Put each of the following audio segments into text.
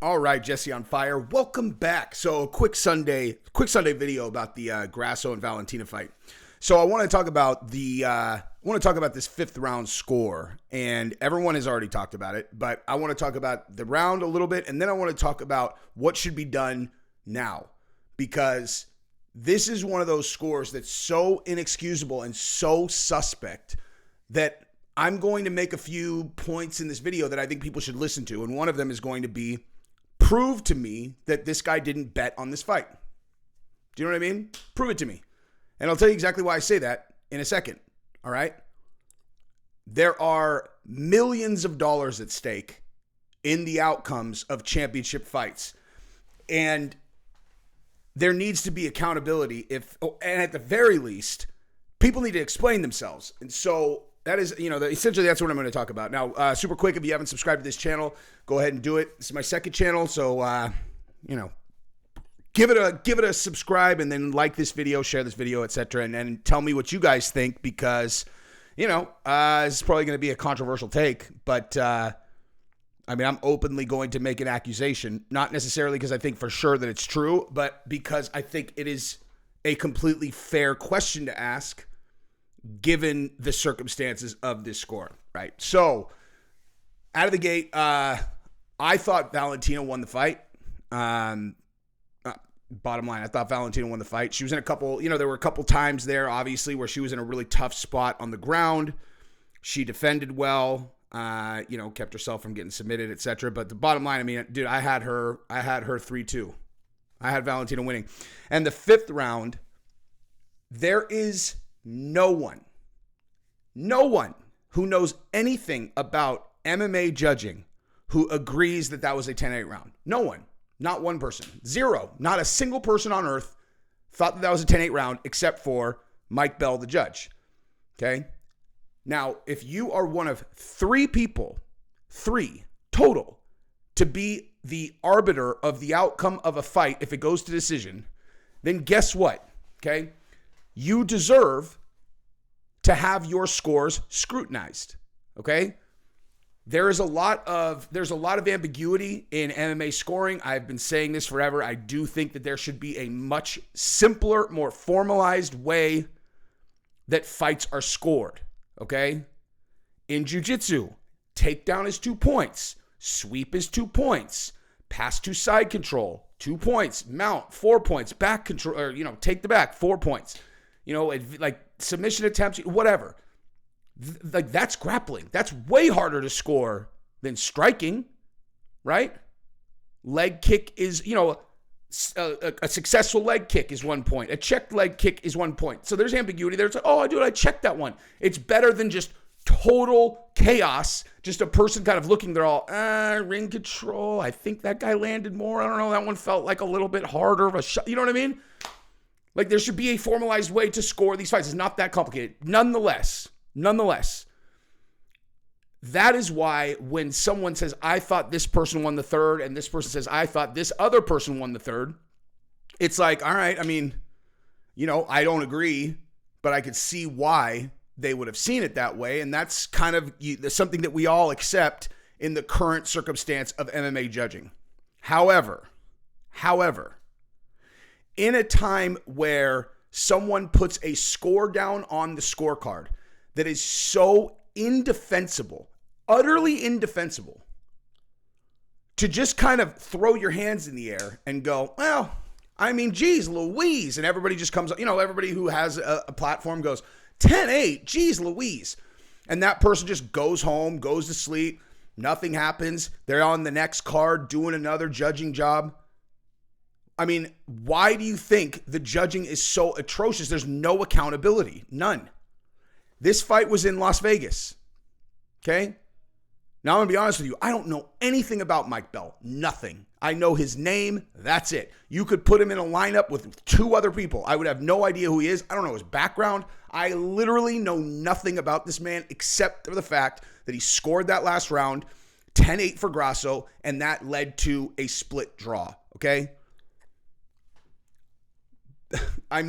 All right, Jesse on fire. Welcome back. So a quick Sunday video about the Grasso and Valentina fight. So I want to talk about this fifth round score, and everyone has already talked about it, but I want to talk about the round a little bit, and then I want to talk about what should be done now, because this is one of those scores that's so inexcusable and so suspect that I'm going to make a few points in this video that I think people should listen to, and one of them is going to be prove to me that this guy didn't bet on this fight. Do you know what I mean? Prove it to me. And I'll tell you exactly why I say that in a second. All right? There are millions of dollars at stake in the outcomes of championship fights. And there needs to be accountability and at the very least, people need to explain themselves. And so that is, essentially that's what I'm going to talk about. Now, super quick, if you haven't subscribed to this channel, go ahead and do it. This is my second channel, so, give it a subscribe and then like this video, share this video, etc. And tell me what you guys think, because, this is probably going to be a controversial take, but, I'm openly going to make an accusation, not necessarily because I think for sure that it's true, but because I think it is a completely fair question to ask, given the circumstances of this score, right? So, out of the gate, I thought Valentina won the fight. Bottom line, I thought Valentina won the fight. She was in a couple, there were a couple times there, obviously, where she was in a really tough spot on the ground. She defended well, kept herself from getting submitted, etc. But the bottom line, dude, I had her 3-2. I had Valentina winning. And the fifth round, there is no one who knows anything about MMA judging who agrees that that was a 10-8 round. No one. Not one person. Zero. Not a single person on earth thought that was a 10-8 round except for Mike Bell, the judge. Okay? Now, if you are one of three people, three total, to be the arbiter of the outcome of a fight if it goes to decision, then guess what? Okay? You deserve to have your scores scrutinized. Okay? There's a lot of ambiguity in MMA scoring. I've been saying this forever. I do think that there should be a much simpler, more formalized way that fights are scored. Okay? In jiu-jitsu, takedown is 2 points. Sweep is 2 points. Pass to side control, 2 points. Mount, 4 points. Back control, or, take the back, 4 points. Like submission attempts, whatever. Like that's grappling. That's way harder to score than striking, right? Leg kick is, a successful leg kick is 1 point. A checked leg kick is 1 point. So there's ambiguity there. It's like, oh, dude, I checked that one. It's better than just total chaos. Just a person kind of looking, they're all, ring control. I think that guy landed more. I don't know. That one felt like a little bit harder of a shot. You know what I mean? Like there should be a formalized way to score these fights. It's not that complicated. Nonetheless, that is why when someone says, I thought this person won the third, and this person says, I thought this other person won the third, it's like, all right, I don't agree, but I could see why they would have seen it that way. And that's kind of something that we all accept in the current circumstance of MMA judging. However, in a time where someone puts a score down on the scorecard that is so indefensible, utterly indefensible, to just kind of throw your hands in the air and go, well, geez Louise. And everybody just comes, everybody who has a platform goes, 10-8, geez Louise. And that person just goes home, goes to sleep. Nothing happens. They're on the next card doing another judging job. Why do you think the judging is so atrocious? There's no accountability. None. This fight was in Las Vegas. Okay? Now, I'm going to be honest with you. I don't know anything about Mike Bell. Nothing. I know his name. That's it. You could put him in a lineup with two other people. I would have no idea who he is. I don't know his background. I literally know nothing about this man except for the fact that he scored that last round, 10-8 for Grasso, and that led to a split draw. Okay? What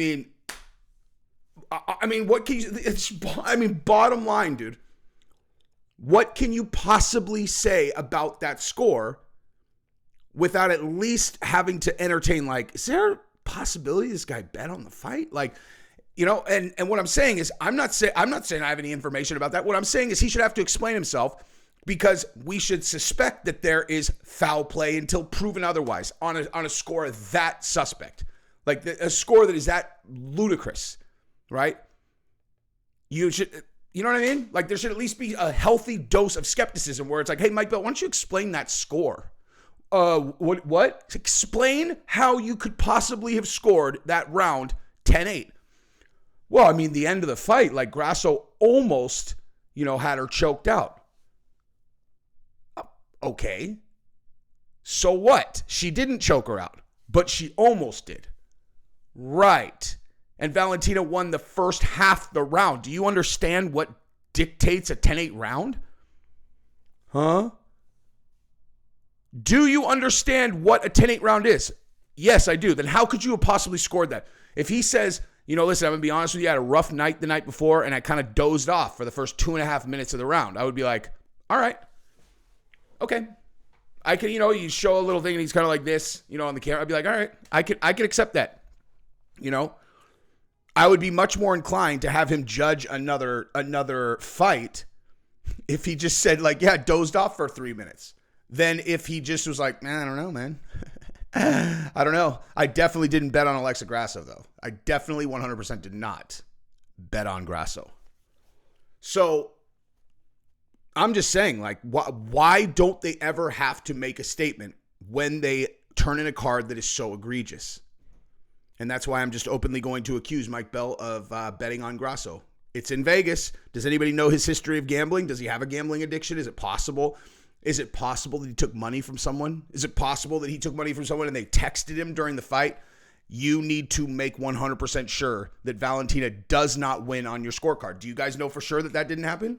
can you, bottom line, dude, what can you possibly say about that score without at least having to entertain, like, is there a possibility this guy bet on the fight? Like, and what I'm saying is, I'm not saying I have any information about that. What I'm saying is he should have to explain himself, because we should suspect that there is foul play until proven otherwise on a score that suspect. Like a score that is that ludicrous, right? You know what I mean? Like there should at least be a healthy dose of skepticism where it's like, hey, Mike Bell, why don't you explain that score? What? Explain how you could possibly have scored that round 10-8. Well, I mean, the end of the fight, like Grasso almost, had her choked out. Okay. So what? She didn't choke her out, but she almost did. Right. And Valentina won the first half the round. Do you understand what dictates a 10-8 round? Huh? Do you understand what a 10-8 round is? Yes, I do. Then how could you have possibly scored that? If he says, listen, I'm going to be honest with you, I had a rough night the night before, and I kind of dozed off for the first 2.5 minutes of the round, I would be like, all right. Okay. I can, you show a little thing and he's kind of like this, on the camera. I'd be like, all right, I could accept that. I would be much more inclined to have him judge another fight if he just said like, yeah, dozed off for 3 minutes, than if he just was like, man, I don't know, man. I don't know. I definitely didn't bet on Alexa Grasso though. I definitely 100% did not bet on Grasso. So I'm just saying, like, why don't they ever have to make a statement when they turn in a card that is so egregious? And that's why I'm just openly going to accuse Mike Bell of betting on Grasso. It's in Vegas. Does anybody know his history of gambling? Does he have a gambling addiction? Is it possible? Is it possible that he took money from someone? Is it possible that he took money from someone and they texted him during the fight? You need to make 100% sure that Valentina does not win on your scorecard. Do you guys know for sure that didn't happen?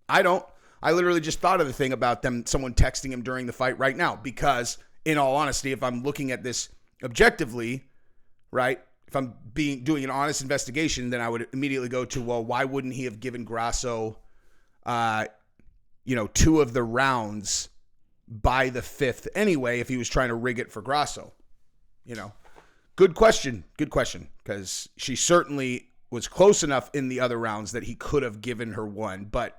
I don't. I literally just thought of the thing about someone texting him during the fight right now, because in all honesty, if I'm looking at this objectively, right, if I'm doing an honest investigation, then I would immediately go to, well, why wouldn't he have given Grasso, 2 of the rounds by the 5th anyway, if he was trying to rig it for Grasso? Good question, because she certainly was close enough in the other rounds that he could have given her one, but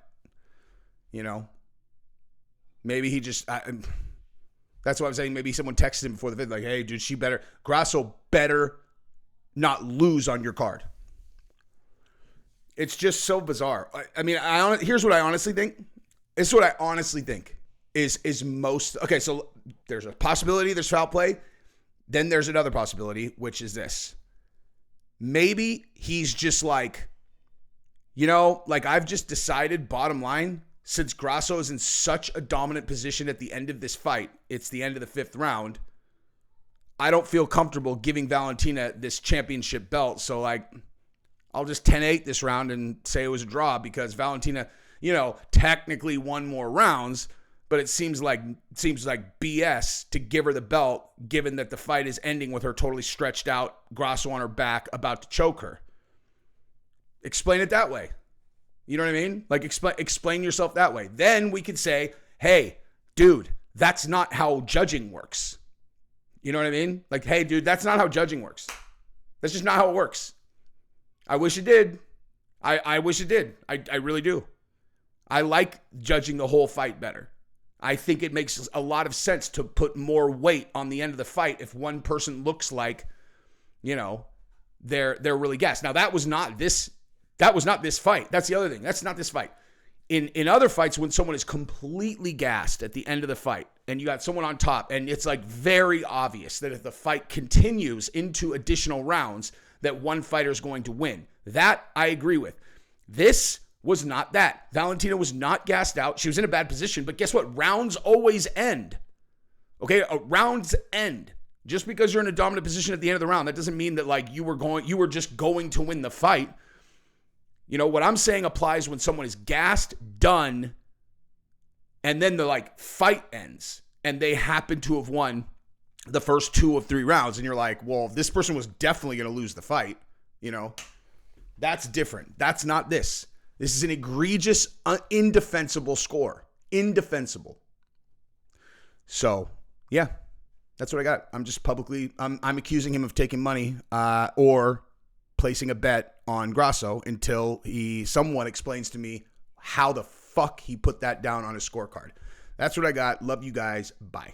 maybe he just, that's what I'm saying. Maybe someone texted him before the vid, like, hey, dude, Grasso better not lose on your card. It's just so bizarre. I mean, here's what I honestly think. This is what I honestly think is most, okay, so there's a possibility there's foul play. Then there's another possibility, which is this. Maybe he's just like, I've just decided, bottom line, since Grasso is in such a dominant position at the end of this fight, it's the end of the 5th round, I don't feel comfortable giving Valentina this championship belt. So, I'll just 10-8 this round and say it was a draw, because Valentina, technically won more rounds, but it seems like BS to give her the belt, given that the fight is ending with her totally stretched out, Grasso on her back, about to choke her. Explain it that way. You know what I mean? Like, explain yourself that way. Then we could say, hey, dude, that's not how judging works. You know what I mean? Like, hey, dude, that's not how judging works. That's just not how it works. I wish it did. I wish it did. I really do. I like judging the whole fight better. I think it makes a lot of sense to put more weight on the end of the fight if one person looks like, they're really gassed. Now, that was not this fight. That's the other thing. That's not this fight. In other fights, when someone is completely gassed at the end of the fight and you got someone on top, and it's like very obvious that if the fight continues into additional rounds, that one fighter is going to win. That I agree with. This was not that. Valentina was not gassed out. She was in a bad position, but guess what? Rounds always end. Okay, rounds end. Just because you're in a dominant position at the end of the round, that doesn't mean that you were just going to win the fight. What I'm saying applies when someone is gassed, done, and then the fight ends and they happen to have won the first 2 of 3 rounds. And you're like, well, this person was definitely going to lose the fight. That's different. That's not this. This is an egregious, indefensible score. Indefensible. So, yeah, That's what I got. I'm just publicly, I'm accusing him of taking money or placing a bet on Grasso until someone explains to me how the fuck he put that down on his scorecard. That's what I got. Love you guys. Bye.